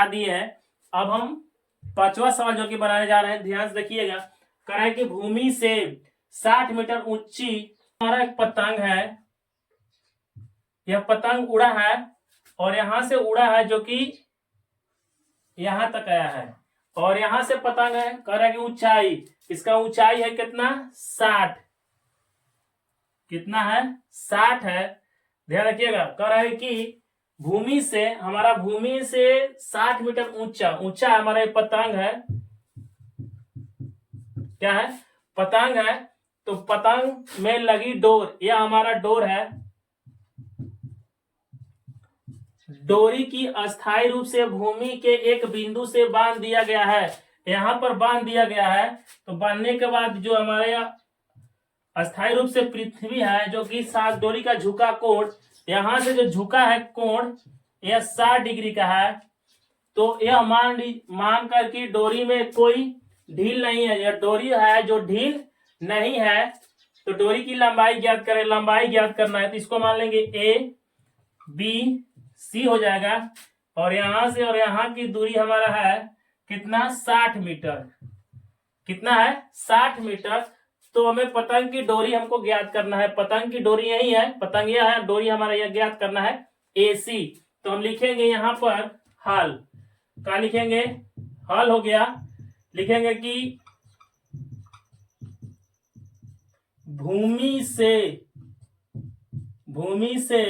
बता दिए हैं। अब हम पांचवा सवाल जो कि बनाने जा रहे हैं, ध्यान से देखिएगा। कह रहा है कि भूमि से 60 मीटर ऊंची हमारा एक पतंग है, यह पतंग उड़ा है और यहां से उड़ा है जो कि यहां तक आया है, और यहां से पतंग है, कह रहा है कि ऊंचाई, इसका ऊंचाई है कितना, 60। कितना है, 60 है। ध्यान रखिएगा, कह रहा है कि भूमि से, हमारा भूमि से 60 मीटर ऊंचा, ऊंचा हमारा ये पतंग है, क्या है, पतंग है। तो पतंग में लगी डोर, यह हमारा डोर है। डोरी की अस्थायी रूप से भूमि के एक बिंदु से बांध दिया गया है, यहां पर बांध दिया गया है। तो बांधने के बाद जो हमारे यहाँ अस्थायी रूप से पृथ्वी है, जो कि 60 डोरी का झुका कोण, यहां से जो झुका है कोण, यह 60 डिग्री का है। तो यह मान कर कि डोरी में कोई ढील नहीं है, यह डोरी है जो ढील नहीं है। तो डोरी की लंबाई ज्ञात करें, लंबाई ज्ञात करना है तो इसको मान लेंगे ए बी सी हो जाएगा, और यहां से और यहां की दूरी हमारा है कितना, 60 मीटर। कितना है, 60 मीटर। तो हमें पतंग की डोरी हमको ज्ञात करना है, पतंग की डोरी यही है, पतंग यह है, डोरी हमारा यह ज्ञात करना है AC। तो हम लिखेंगे यहां पर हल, क्या लिखेंगे, हल हो गया। लिखेंगे कि भूमि से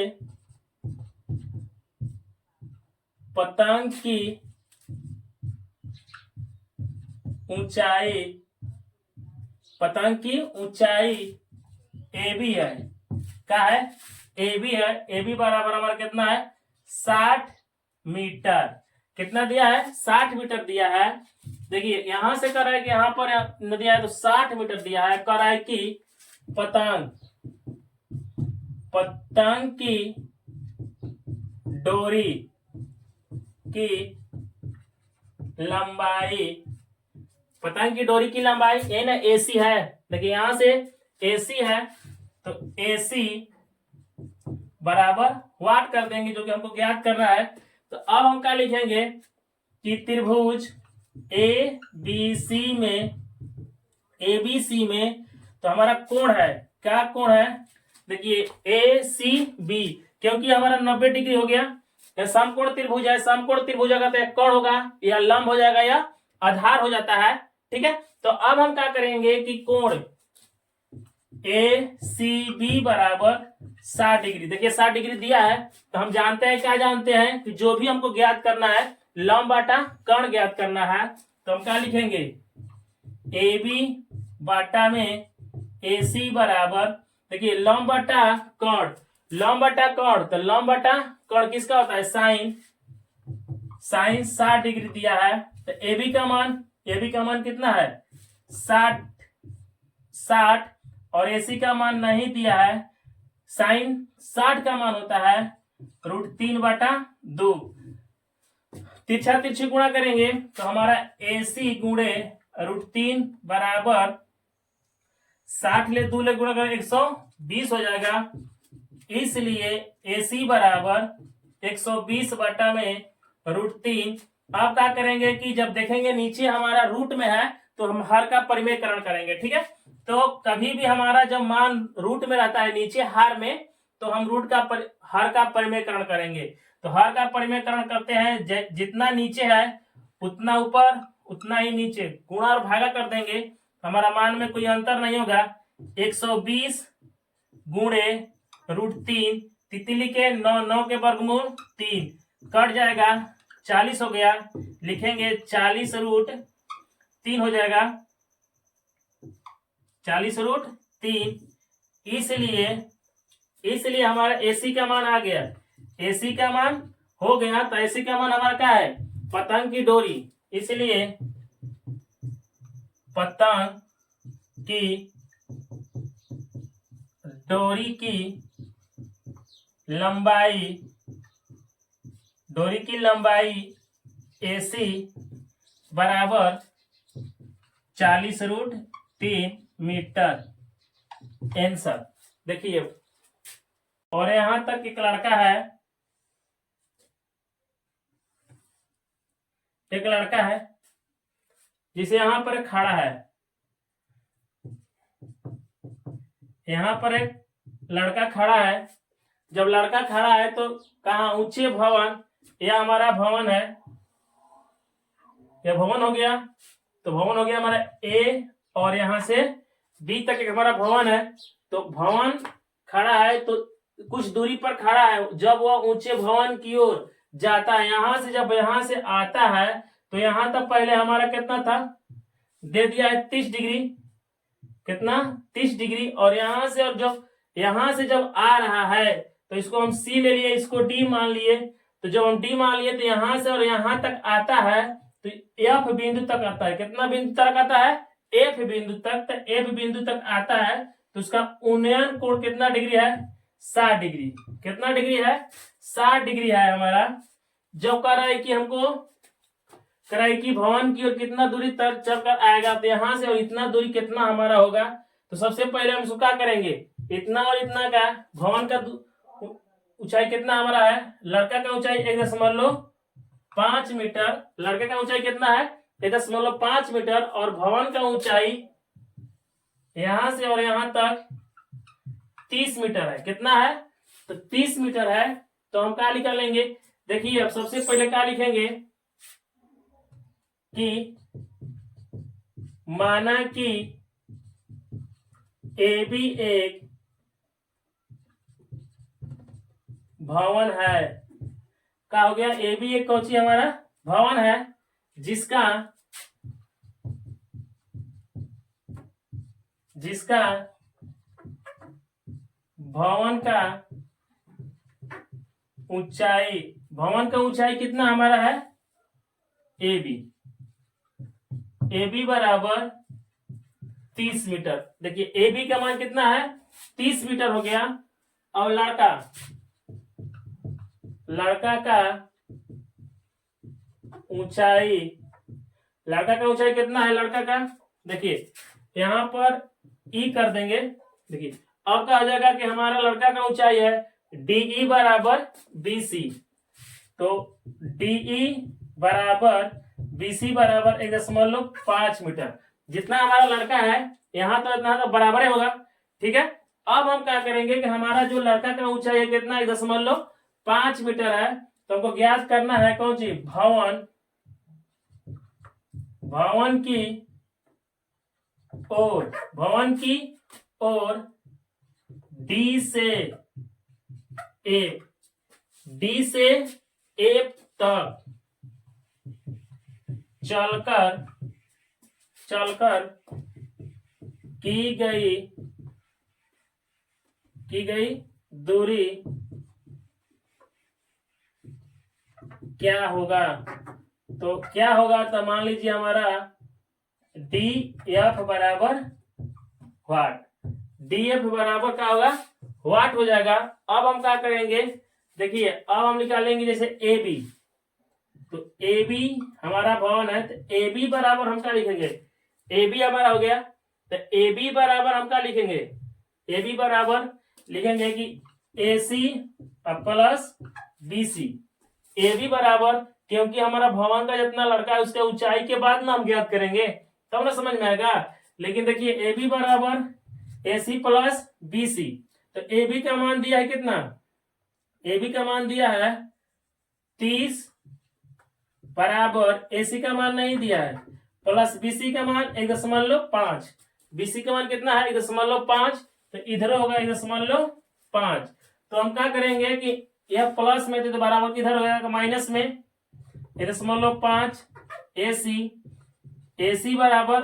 पतंग की ऊंचाई, पतंग की ऊंचाई AB है, क्या है, AB है। AB बराबर हमारा कितना है, 60 मीटर। कितना दिया है, 60 मीटर दिया है। देखिए यहां से कर रहा है कि यहां पर दिया है तो 60 मीटर दिया है। कर रहा है कि पतंग की डोरी की लंबाई, पतंग की डोरी की लंबाई ए ना AC है। देखिए यहां से AC है, तो AC बराबर वाट कर देंगे, जो कि हमको ज्ञात करना है। तो अब हम क्या लिखेंगे कि त्रिभुज ABC में तो हमारा कोण है, क्या कोण है, देखिए ACB, क्योंकि हमारा 90 डिग्री हो गया। यह समकोण त्रिभुज है, समकोण त्रिभुज होगा तो एक कोण होगा, या लंब हो जाएगा या आधार हो जाता है, ठीक है। तो अब हम क्या करेंगे कि कोण ACB बराबर 60 डिग्री। देखिए 60 डिग्री दिया है, तो हम जानते हैं, क्या जानते हैं कि जो भी हमको ज्ञात करना है, लंब बाटा कर्ण ज्ञात करना है। तो हम क्या लिखेंगे, AB बाटा में AC बराबर, देखिए लंब बटा कर्ण, लंब बटा कर्ण, तो लंब बटा कर्ण किसका होता है, साइन। साइन 60 डिग्री दिया है, तो AB का मान कितना है, 60, और AC का मान नहीं दिया है। साइन 60 का मान होता है √3/2। तिरछा तिरछी गुणा करेंगे तो हमारा AC गुणे √3 बराबर 60 ले 2 ले गुणा कर 120 हो जाएगा। इसलिए AC बराबर 120 बटा में √3। अब क्या करेंगे कि जब देखेंगे नीचे हमारा रूट में है, तो हम हर का परिमेयकरण करेंगे, ठीक है। तो कभी भी हमारा जब मान रूट में रहता है नीचे हार में, तो हम हर का परिमेयकरण करेंगे। तो हर का परिमेयकरण करते हैं, जितना नीचे है उतना ऊपर उतना ही नीचे, गुणा और भागा कर देंगे, हमारा मान में कोई अंतर नहीं होगा। 120 गुणे √3, तितली के 9 के वर्गमूल 3 कट जाएगा, 40 हो गया। लिखेंगे 40√3 हो जाएगा, 40√3। इसलिए हमारा AC का मान आ गया, AC का मान हो गया। तो AC का मान हमारा क्या है, पतंग की डोरी, इसलिए पतंग की डोरी की लंबाई AC बराबर 40√3 मीटर। आंसर देखिए, और यहां तक एक लड़का है, एक लड़का है जिसे यहां पर खड़ा है, यहां पर एक लड़का खड़ा है। जब लड़का खड़ा है तो कहा ऊंचे भवन, यह हमारा भवन है, यह भवन हो गया। तो भवन हो गया हमारा ए, और यहां से बी तक एक हमारा भवन है। तो भवन खड़ा है तो कुछ दूरी पर खड़ा है, जब वह ऊंचे भवन की ओर जाता है, यहां से जब यहां से आता है तो यहां तक पहले हमारा कितना था, दे दिया है 30 डिग्री, कितना 30 डिग्री। और यहां से, और जब यहां से जब आ रहा है तो इसको हम सी ले लिए, इसको डी मान लिए। तो जब हम डी मान लिए तो यहां से और यहां तक आता है तो एफ बिंदु तक आता है। कितना बिंदु तक आता है, एफ बिंदु तक। तो एफ बिंदु तक आता है तो उसका उन्नयन कोण कितना डिग्री है, 60 डिग्री। कितना डिग्री है, 60 डिग्री है हमारा। जब कह रहा है कि हमको कह रहा है कि भवन की ओर कितना दूरी तक चलकर आएगा, तो यहां से और इतना दूरी कितना हमारा होगा। तो सबसे पहले हम उसको क्या करेंगे, इतना और इतना का भवन का ऊंचाई कितना हमारा है, लड़का का ऊंचाई 1.5 मीटर, लड़के का ऊंचाई कितना है 1.5 मीटर, और भवन का ऊंचाई यहां से और यहां तक 30 मीटर है। कितना है, तो 30 मीटर है। तो हम क्या लिख लेंगे, देखिए अब सबसे पहले क्या लिखेंगे कि माना कि ए बी एक भवन है। क्या हो गया, ए बी एक कौची हमारा भवन है, जिसका भवन का ऊंचाई, भवन का ऊंचाई कितना हमारा है, ए बी बराबर 30 मीटर। देखिए ए बी का मान कितना है, 30 मीटर हो गया। और लड़का का ऊंचाई, कितना है लड़का का, देखिए यहां पर ई कर देंगे। देखिए अब क्या हो जाएगा कि हमारा लड़का का ऊंचाई है डीई बराबर बीसी। तो डीई बराबर बीसी बराबर 1.5 मीटर। जितना हमारा लड़का है यहां तो इतना तो बराबर होगा, ठीक है। अब हम क्या करेंगे कि हमारा जो लड़का का ऊंचाई है कितना 1.5 मीटर है। तो हमको ज्ञात करना है कौन सी, भवन की ओर डी से ए तक चलकर की गई दूरी क्या होगा। तो क्या होगा, तो मान लीजिए हमारा डी एफ बराबर वाट, डी एफ बराबर क्या होगा, वाट हो जाएगा। अब हम क्या करेंगे, देखिए अब हम निकालेंगे जैसे ए बी। तो ए बी हमारा भवन है, तो ए बी बराबर हम क्या लिखेंगे, ए बी हमारा हो गया। तो ए बी बराबर हम क्या लिखेंगे, ए बी बराबर लिखेंगे कि A C plus B C. A B बराबर, क्योंकि हमारा भवन का जितना लड़का है उसके ऊंचाई के बाद ना हम ज्ञात करेंगे, तब ना समझ में आएगा। लेकिन देखिए ए बी बराबर ए सी प्लस बी सी। तो ए बी का मान दिया है कितना, ए बी का मान दिया है 30 बराबर ए सी का मान नहीं दिया है, प्लस बी सी का मान 1.5। बी सी का मान कितना है 1.5, तो इधर होगा 1.5। तो हम क्या करेंगे कि यह प्लस में थे तो बराबर किधर हो जाएगा, माइनस में 1.5 ए सी बराबर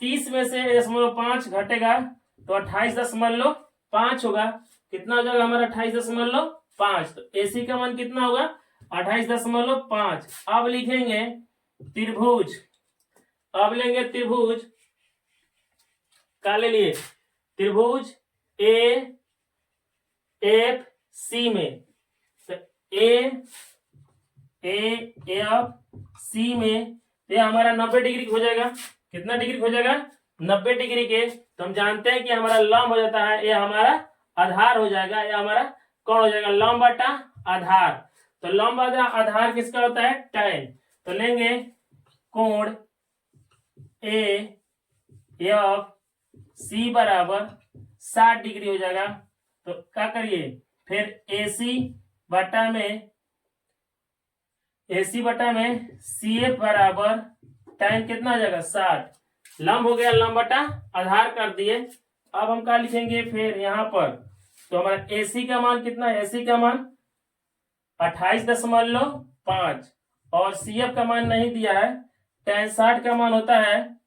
30 में से 1.5 घटेगा तो 28.5 होगा। कितना हो जाएगा हमारा 28.5। तो ए सी का मान कितना होगा 28.5। अब लिखेंगे त्रिभुज, अब लेंगे त्रिभुज का ले लिए त्रिभुज ए एफ सी में। तो ए एफ सी में ये हमारा 90 डिग्री हो जाएगा। कितना डिग्री हो जाएगा 90 डिग्री के। तो हम जानते हैं कि हमारा लंब हो जाता है, ये हमारा आधार हो जाएगा, ये हमारा कौन हो जाएगा, लंब बटा आधार। तो लंब बटा आधार किसका होता है, tan। तो लेंगे कोण ए एफ सी बराबर 60 डिग्री हो जाएगा। तो क्या करिए, फिर AC बटा में CF बराबर tan कितना हो जाएगा 60, लंब हो गया, लंब बटा आधार कर दिए। अब हम क्या लिखेंगे फिर यहाँ पर, तो हमारा AC का मान कितना है, AC का मान 28.5 और CF का मान नहीं दिया है, tan 60 का मान होता है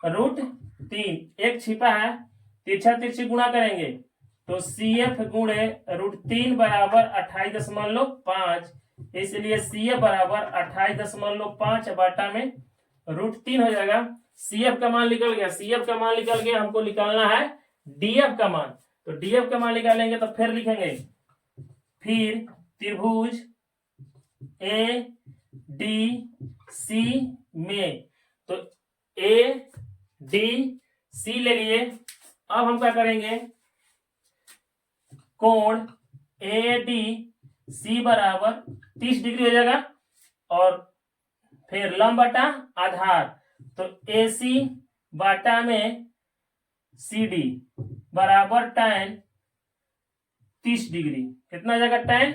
√3, एक छिपा है, तिरछा तिरछी गुणा करेंगे तो CF गुणे √3 बराबर 28.5, इसलिए CF बराबर 28.5 बाटा में √3 हो जाएगा। CF का मान निकल गया, CF का मान निकल गया, हमको निकालना है DF का मान। तो DF का मान निकालेंगे तो फिर लिखेंगे, फिर त्रिभुज ADC में, तो ADC ले लिए। अब हम क्या करेंगे, कोण ADC बराबर 30 डिग्री हो जाएगा और फिर लंब बटा आधार, तो AC बाटा में CD बराबर tan 30 डिग्री, कितना हो जाएगा, tan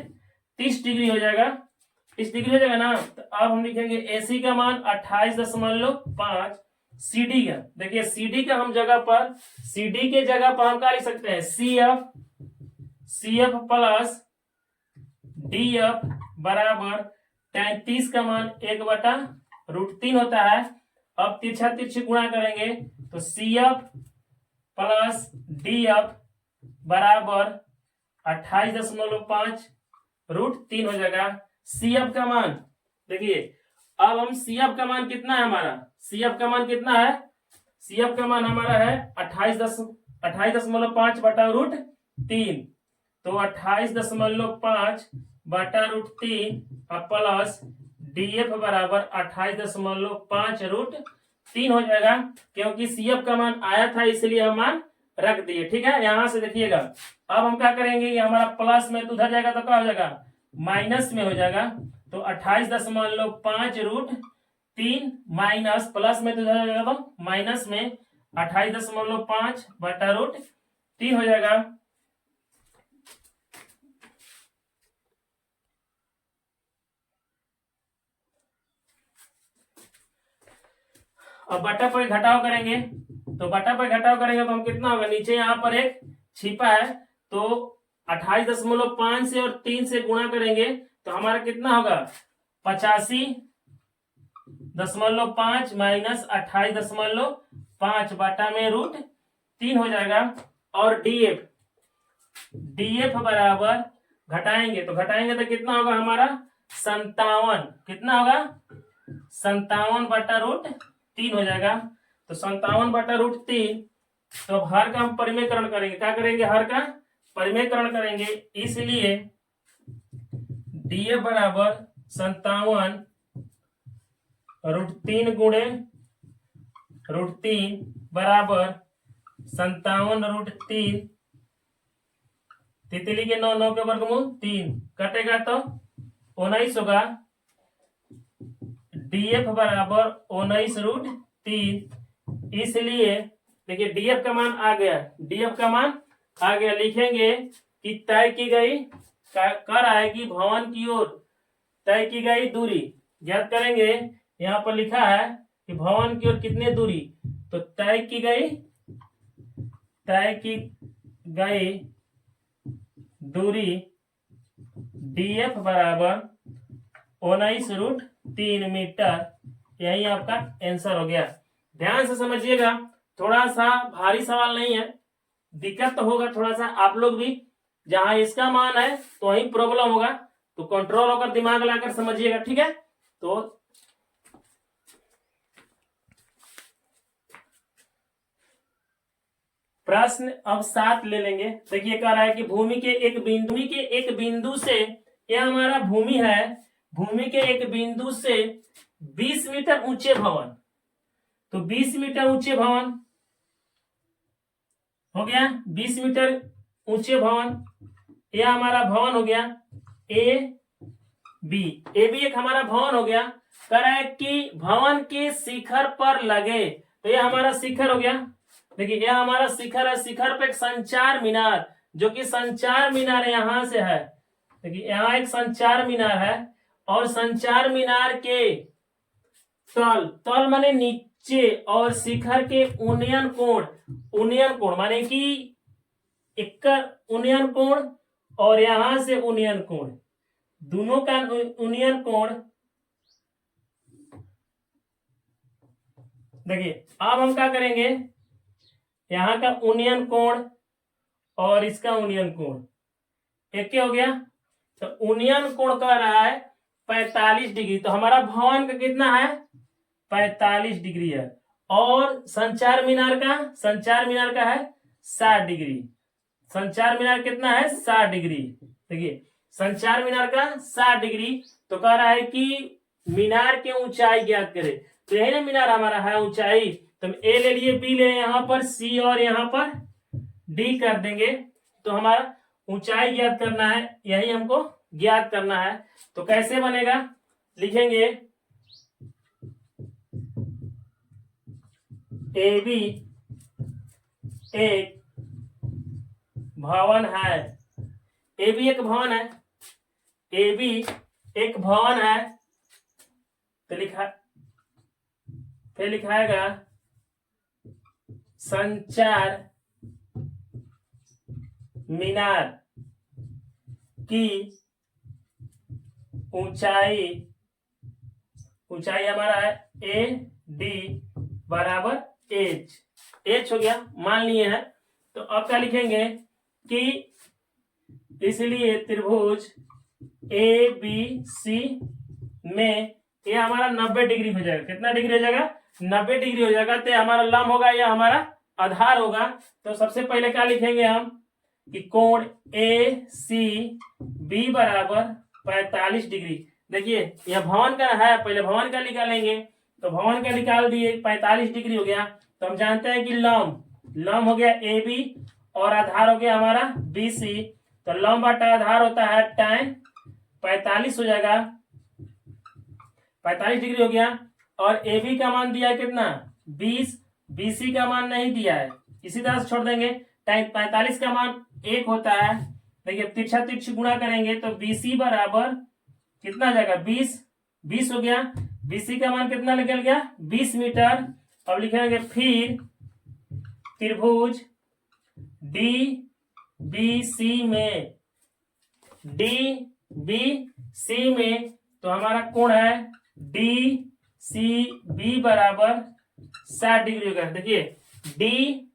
30 डिग्री हो जाएगा, 30 डिग्री हो जाएगा ना। तो अब हम लिखेंगे AC का मान 28.5, CD का, देखिए CD का हम जगह पर, CD के जगह पर हम क्या लिख सकते हैं, CF प्लस DF बराबर 33 का मान 1/√3 होता है। अब तिरछा तिरछी गुणा करेंगे तो CF प्लस DF बराबर 28.5 √3 हो जाएगा। CF का मान देखिए, अब हम CF का मान कितना है हमारा, CF का मान कितना है, CF का मान हमारा है 28.5 बटा √3, तो 28.5 बटा √3 प्लस DF बराबर 28.5 √3 हो जाएगा, क्योंकि CF का मान आया था इसलिए हम मान रख दिए। ठीक है, यहां से देखिएगा, अब हम क्या करेंगे, ये हमारा प्लस में तो उधर जाएगा तो क्या हो जाएगा, माइनस में हो जाएगा, तो 28.5 √3 माइनस, प्लस में तो उधर जाएगा तो माइनस में 28.5 बटा √3 हो जाएगा। अब बटा पर घटाव करेंगे, तो बटा पर घटाव करेंगे तो हम कितना होगा, नीचे यहाँ पर एक छिपा है, तो 28.5 से और 3 से गुणा करेंगे तो हमारा कितना होगा, 85.5 माइनस 28.5 बटा में √3 हो जाएगा। और DF बराबर घटाएंगे तो कितना होगा हमारा, 57, कितना होगा, 57 बटा √3 हो जाएगा। तो 57 बटा √3, तो अब हर का हम परिमेयकरण करेंगे, क्या करेंगे, हर का परिमेयकरण करेंगे, इसलिए DF बराबर 57 √3 गुणे √3 बराबर 57 √3, तितली के 9 9 के वर्गमूल 3 कटेगा तो 19 होगा। DF बराबर 19 √3, इसलिए देखिए DF का मान आ गया, DF का मान आ गया, लिखेंगे कि तय की गई, कर आएगी भवन की ओर तय की गई दूरी, ज्ञात करेंगे। यहाँ पर लिखा है कि भवन की ओर कितनी दूरी, तो तय की गई दूरी DF बराबर 19 √3 मीटर, यही आपका आंसर हो गया। ध्यान से समझिएगा, थोड़ा सा भारी सवाल नहीं है, दिक्कत तो होगा थोड़ा सा, आप लोग भी जहां इसका मान है तो वहीं प्रॉब्लम होगा, तो कंट्रोल होकर दिमाग लाकर समझिएगा। ठीक है, तो प्रश्न अब 7 ले लेंगे। देखिए कह रहा है कि भूमि के एक बिंदु से, यह हमारा भूमि है, भूमि के एक बिंदु से 20 मीटर ऊंचे भवन, तो 20 मीटर ऊंचे भवन हो गया, 20 मीटर ऊंचे भवन, यह हमारा भवन हो गया ए बी एक हमारा भवन हो गया। कह रहा है कि भवन के शिखर पर लगे, तो ये हमारा शिखर हो गया। देखिए यह हमारा शिखर है, शिखर पे एक संचार मीनार, जो कि संचार मीनार यहां से है। देखिए यहाँ एक संचार मीनार है, और संचार मीनार के तल, तल माने नीचे, और शिखर के उन्नयन कोण, उन्नयन कोण माने कि एक उन्नयन कोण और यहां से उन्नयन कोण, दोनों का उन्नयन कोण। देखिए अब हम क्या करेंगे, यहां का उन्नयन कोण और इसका उन्नयन कोण एक क्या हो गया, तो उन्नयन कोण कह रहा है 45 डिग्री, तो हमारा भवन का कितना है 45 डिग्री है, और संचार मीनार का है 60 डिग्री। संचार मीनार कितना है 60 डिग्री। देखिए संचार मीनार का 60 डिग्री, तो कह रहा है कि मीनार की ऊंचाई ज्ञात करे, तो यही ना मीनार हमारा है ऊंचाई, तो हम ए ले लिए, बी ले, यहाँ पर सी और यहाँ पर डी कर देंगे, तो हमारा ऊंचाई ज्ञात करना है, यही हमको ज्ञात करना है। तो कैसे बनेगा, लिखेंगे ए बी एक भवन है, ए बी एक भवन है, ए बी एक भवन है, तो फिर लिखाएगा संचार मीनार की ऊंचाई हमारा है ए डी बराबर एच हो गया, मान लिए हैं। तो अब क्या लिखेंगे कि इसलिए त्रिभुज ए बी सी में ये हमारा 90 डिग्री हो जाएगा। कितना डिग्री हो जाएगा 90 डिग्री हो जाएगा, तो हमारा लंब होगा या हमारा आधार होगा। तो सबसे पहले क्या लिखेंगे हम कि कोण ए सी बी बराबर 45 डिग्री। देखिए यह भवन का है, पहले भवन का निकालेंगे, तो भवन का निकाल दिए 45 डिग्री हो गया। तो हम जानते हैं कि लंब हो गया ए बी और आधार हो गया हमारा बी सी, तो लंब बटा आधार होता है tan 45 हो जाएगा, 45 डिग्री हो गया। और ए बी का मान दिया है कितना 20, बी सी का मान नहीं दिया है, इसी तरह से छोड़ देंगे। tan 45 का मान 1 होता है। देखिए तिरछा तिरछी गुणा करेंगे तो बी सी बराबर कितना हो जाएगा 20 हो गया। बीसी का मान कितना निकल गया 20 मीटर। अब लिखेंगे फिर त्रिभुज डी बी सी में तो हमारा कोण है डी सी बी बराबर 60 डिग्री होगा। देखिए डी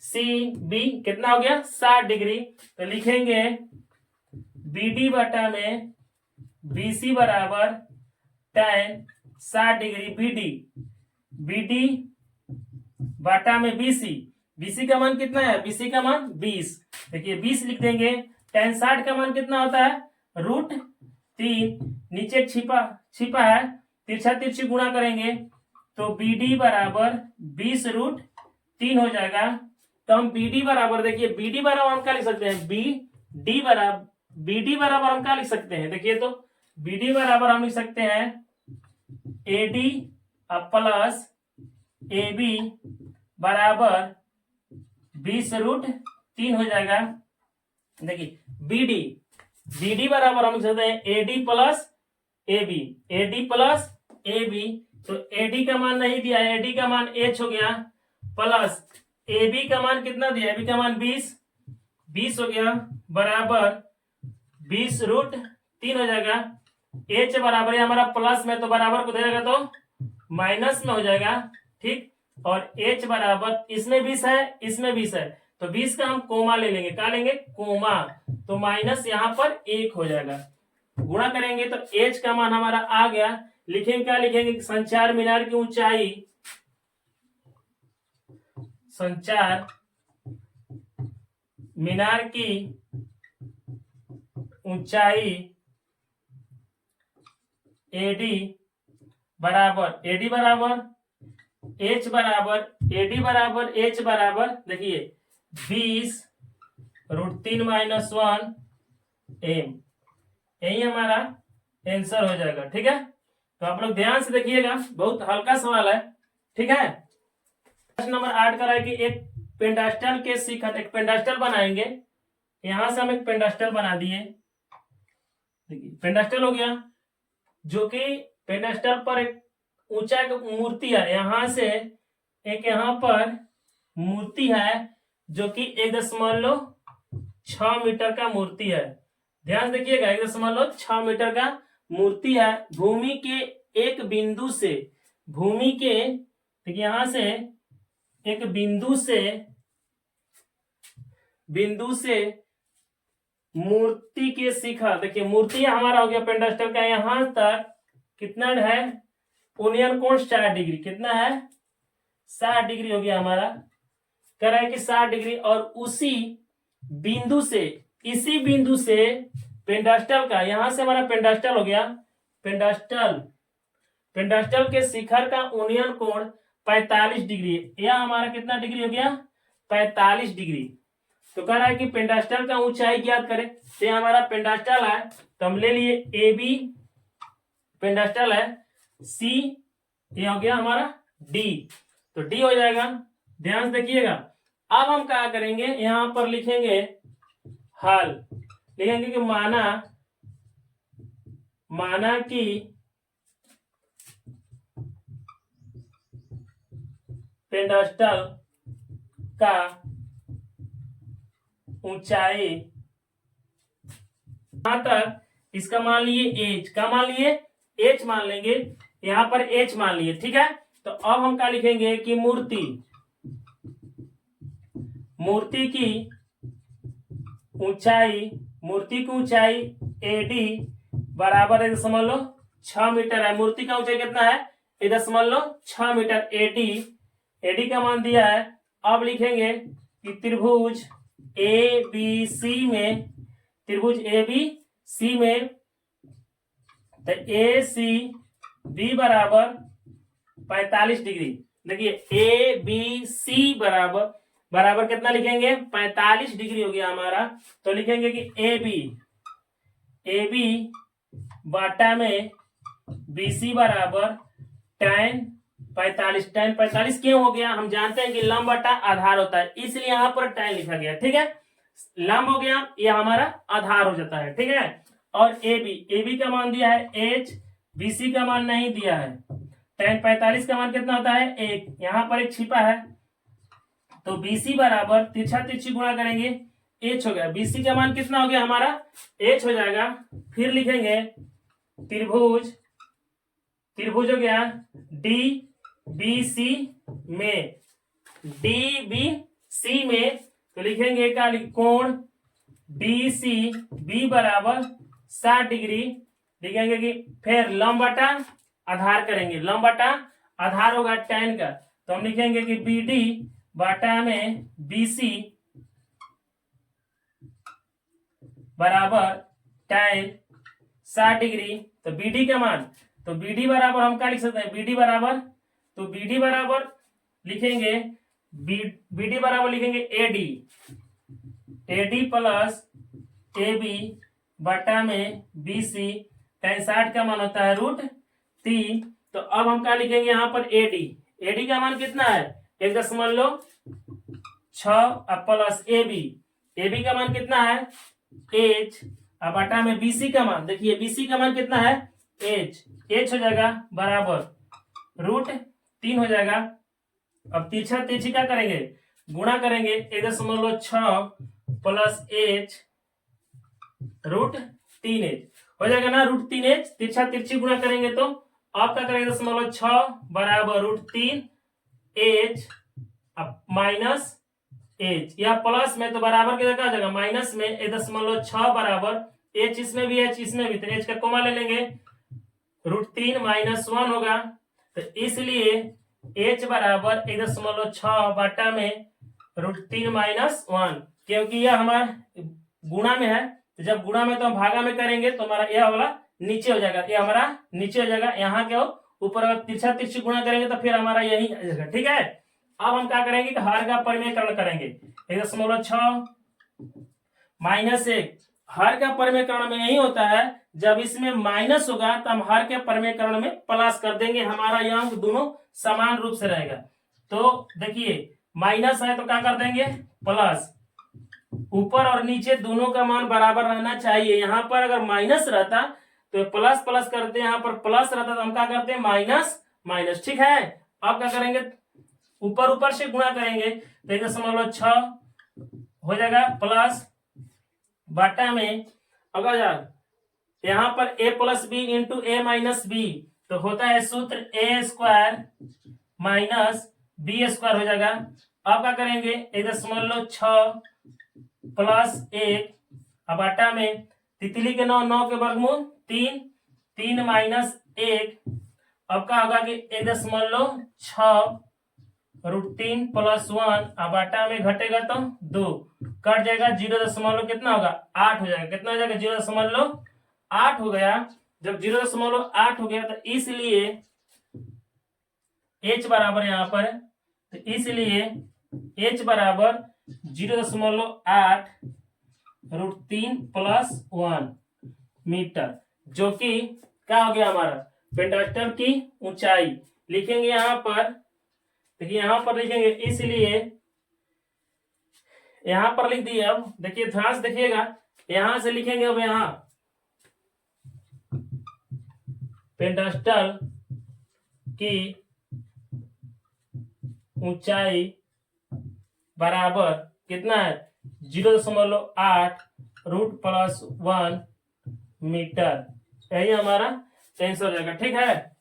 सी बी कितना हो गया 60 डिग्री, तो लिखेंगे बी डी बटा में बी सी बराबर tan 60 डिग्री बी डी बटा में बीसी का मान कितना है, बीसी का मान 20। देखिए 20 लिख देंगे। tan 60 का मान कितना होता है √3, नीचे छिपा है, तिरछा तिरछी गुणा करेंगे तो बी डी बराबर 20√3 हो जाएगा। तो हम बी डी बराबर, देखिए बी डी बराबर हम क्या लिख सकते हैं, बी डी बराबर हम क्या लिख सकते हैं, देखिए तो बी डी बराबर हम लिख सकते हैं A D plus A B बराबर 20√3 हो जाएगा। देखिए बी डी बराबर हम लिख सकते हैं A D plus A B, तो ए डी का मान नहीं दिया, ए डी का मान एच हो गया, प्लस ए बी का मान कितना दिया, ए बी का मान 20 हो गया, बराबर 20√3 हो जाएगा। एच बराबर हमारा प्लस में, तो बराबर को दे जाएगा तो माइनस में हो जाएगा, ठीक। और एच बराबर इसमें 20 है, इसमें 20 है, तो 20 का हम कोमा ले लेंगे, क्या लेंगे कोमा, तो माइनस यहाँ पर 1 हो जाएगा। गुणा करेंगे तो एच का मान हमारा आ गया। लिखेंगे क्या लिखेंगे, संचार मीनार की ऊंचाई, संचार मीनार की ऊंचाई एडी बराबर एच बराबर देखिए 20√3 - 1 m, यही हमारा आंसर हो जाएगा, ठीक है। तो आप लोग ध्यान से देखिएगा, बहुत हल्का सवाल है, ठीक है। प्रश्न नंबर 8 का है कि एक पेंडास्टल के शिखर, एक पेंडास्टल बनाएंगे। यहां से हम एक पेंडास्टल बना दिए, देखिए पेंडास्टल हो गया, जो कि पेंडास्टल पर एक ऊंचा एक मूर्ति है। यहां से एक यहाँ पर मूर्ति है जो कि 1.6 मीटर का मूर्ति है। ध्यान से देखिएगा, 1.6 मीटर का मूर्ति है। भूमि के एक बिंदु से, भूमि के देखिए यहां से एक बिंदु से मूर्ति के शिखर, देखिए मूर्ति हमारा हो गया पेंडास्टल का, यहां तक कितना है, उन्नयन कोण 60 डिग्री, कितना है 60 डिग्री हो गया हमारा। कह रहा है कि 60 डिग्री, और उसी बिंदु से, इसी बिंदु से पेंडास्टल का, यहां से हमारा पेंडास्टल हो गया, पेंडास्टल के शिखर का उन्नयन कोण 45 डिग्री, यह हमारा कितना डिग्री हो गया 45 डिग्री। तो कह रहा है कि पेंडास्टल का ऊंचाई ज्ञात करें। तो हमारा पेंडास्टल है, तो हम ले लिए ए बी, पेंडास्टल है, सी ये हो गया हमारा डी, तो डी हो जाएगा। ध्यान से देखिएगा, अब हम क्या करेंगे, यहां पर लिखेंगे हल, लिखेंगे कि माना कि पेंडास्टल का ऊंचाई, यहां तक इसका मान लिए एच, का मान लिए एच मान लेंगे, यहां पर एच मान लिए, ठीक है। तो अब हम क्या लिखेंगे कि मूर्ति की ऊंचाई एडी बराबर 1.6 मीटर है। मूर्ति का ऊंचाई कितना है 1.6 मीटर, एडी का मान दिया है। अब लिखेंगे कि त्रिभुज ए बी सी में, तो ए सी बी बराबर 45 डिग्री। देखिए ए बी सी बराबर कितना लिखेंगे 45 डिग्री हो गया हमारा। तो लिखेंगे कि ए बी बाटा में बी सी बराबर tan 45। tan 45 क्यों हो गया, हम जानते हैं कि लंब बटा आधार होता है, इसलिए यहां पर tan लिखा गया, ठीक है। लंब हो गया, ये हमारा आधार हो जाता है, ठीक है। और ए बी का मान दिया है h, BC का मान नहीं दिया है। tan 45 का मान कितना होता है 1, यहाँ पर एक छिपा है, तो BC बराबर तिरछा तिरछी गुणा करेंगे h हो गया। BC का मान कितना हो गया हमारा h हो जाएगा। फिर लिखेंगे त्रिभुज हो गया DBC में, तो लिखेंगे क्या, कोण DCB बराबर 60 डिग्री लिखेंगे कि फिर लंब बटा आधार करेंगे, लंब बटा आधार होगा tan का, तो हम लिखेंगे कि BD बटा में BC बराबर tan 60 डिग्री। तो BD का मान, तो BD बराबर हम क्या लिख सकते हैं, BD बराबर लिखेंगे BD बराबर लिखेंगे AD प्लस AB बटा में BC, tan 60 का मान होता है √3। तो अब हम क्या लिखेंगे यहाँ पर AD का मान कितना है 1.6 प्लस AB का मान कितना है H, अब बटा में BC का मान, देखिए BC का मान कितना है H हो जाएगा बराबर √3 हो जाएगा। अब तिरछा तिरछी क्या करेंगे, गुणा करेंगे 1.6 प्लस H √3H हो जाएगा ना, √3H, तिरछा तिरछी गुणा करेंगे तो आप क्या करेंगे 1.6 बराबर √3H माइनस H, या प्लस में तो बराबर की जगह आ जाएगा माइनस में 1.6 बराबर H, इसमें भी H इसमें भी, तो H का कोमा ले लेंगे, √3 माइनस 1 होगा। तो इसलिए H बराबर 1.6 बटा में √3 माइनस 1, क्योंकि यह हमारा गुणा में है, तो जब गुणा में तो हम भागा में करेंगे तो हमारा यह वाला नीचे हो जाएगा, ये हमारा नीचे हो जाएगा, यहाँ के ऊपर अगर तिरछा तिरछी गुणा करेंगे तो फिर हमारा यही आ जाएगा, ठीक है। अब हम क्या करेंगे कि हर का परिमेयकरण करेंगे, 1.6 माइनस 1, हर का परिमेयकरण में यही होता है जब इसमें माइनस होगा तो हम हर के परमीकरण में प्लस कर देंगे, हमारा ये अंक दोनों समान रूप से रहेगा। तो देखिए माइनस है तो क्या कर देंगे प्लस, ऊपर और नीचे दोनों का मान बराबर रहना चाहिए। यहाँ पर अगर माइनस रहता तो प्लस प्लस करते, यहाँ पर प्लस रहता तो हम क्या करते हैं माइनस माइनस। ठीक है, अब क्या करेंगे ऊपर ऊपर से गुणा करेंगे तो 1.6 हो जाएगा प्लस बाटा में, अगर यहाँ पर a plus B into A minus B तो होता है सूत्र A square minus B square हो जाएगा। अब क्या करेंगे 1.6 प्लस 1, अब आटा में तितली के 9, 9 के वर्गमूल 3, 3 माइनस 1, अब क्या होगा कि 1.6 √3 प्लस 1, अब आटा में घटेगा तो 2, कट जाएगा 0. कितना होगा 8 हो जाएगा। कितना हो जाएगा 0.8 हो गया। जब 0.8 हो गया तो इसलिए h बराबर यहाँ पर, तो इसलिए h बराबर 0.8 √3 प्लस 1 मीटर, जो कि क्या हो गया हमारा पेंटास्टर की ऊंचाई। लिखेंगे यहाँ पर, देखिए यहाँ पर लिखेंगे, इसलिए यहाँ पर लिख दिए। अब देखिए ध्यान से देखिएगा, यहां से लिखेंगे अब यहाँ पेंटास्टल की ऊंचाई बराबर कितना है 0.8 √+1 मीटर। यही हमारा आंसर हो जाएगा। ठीक है।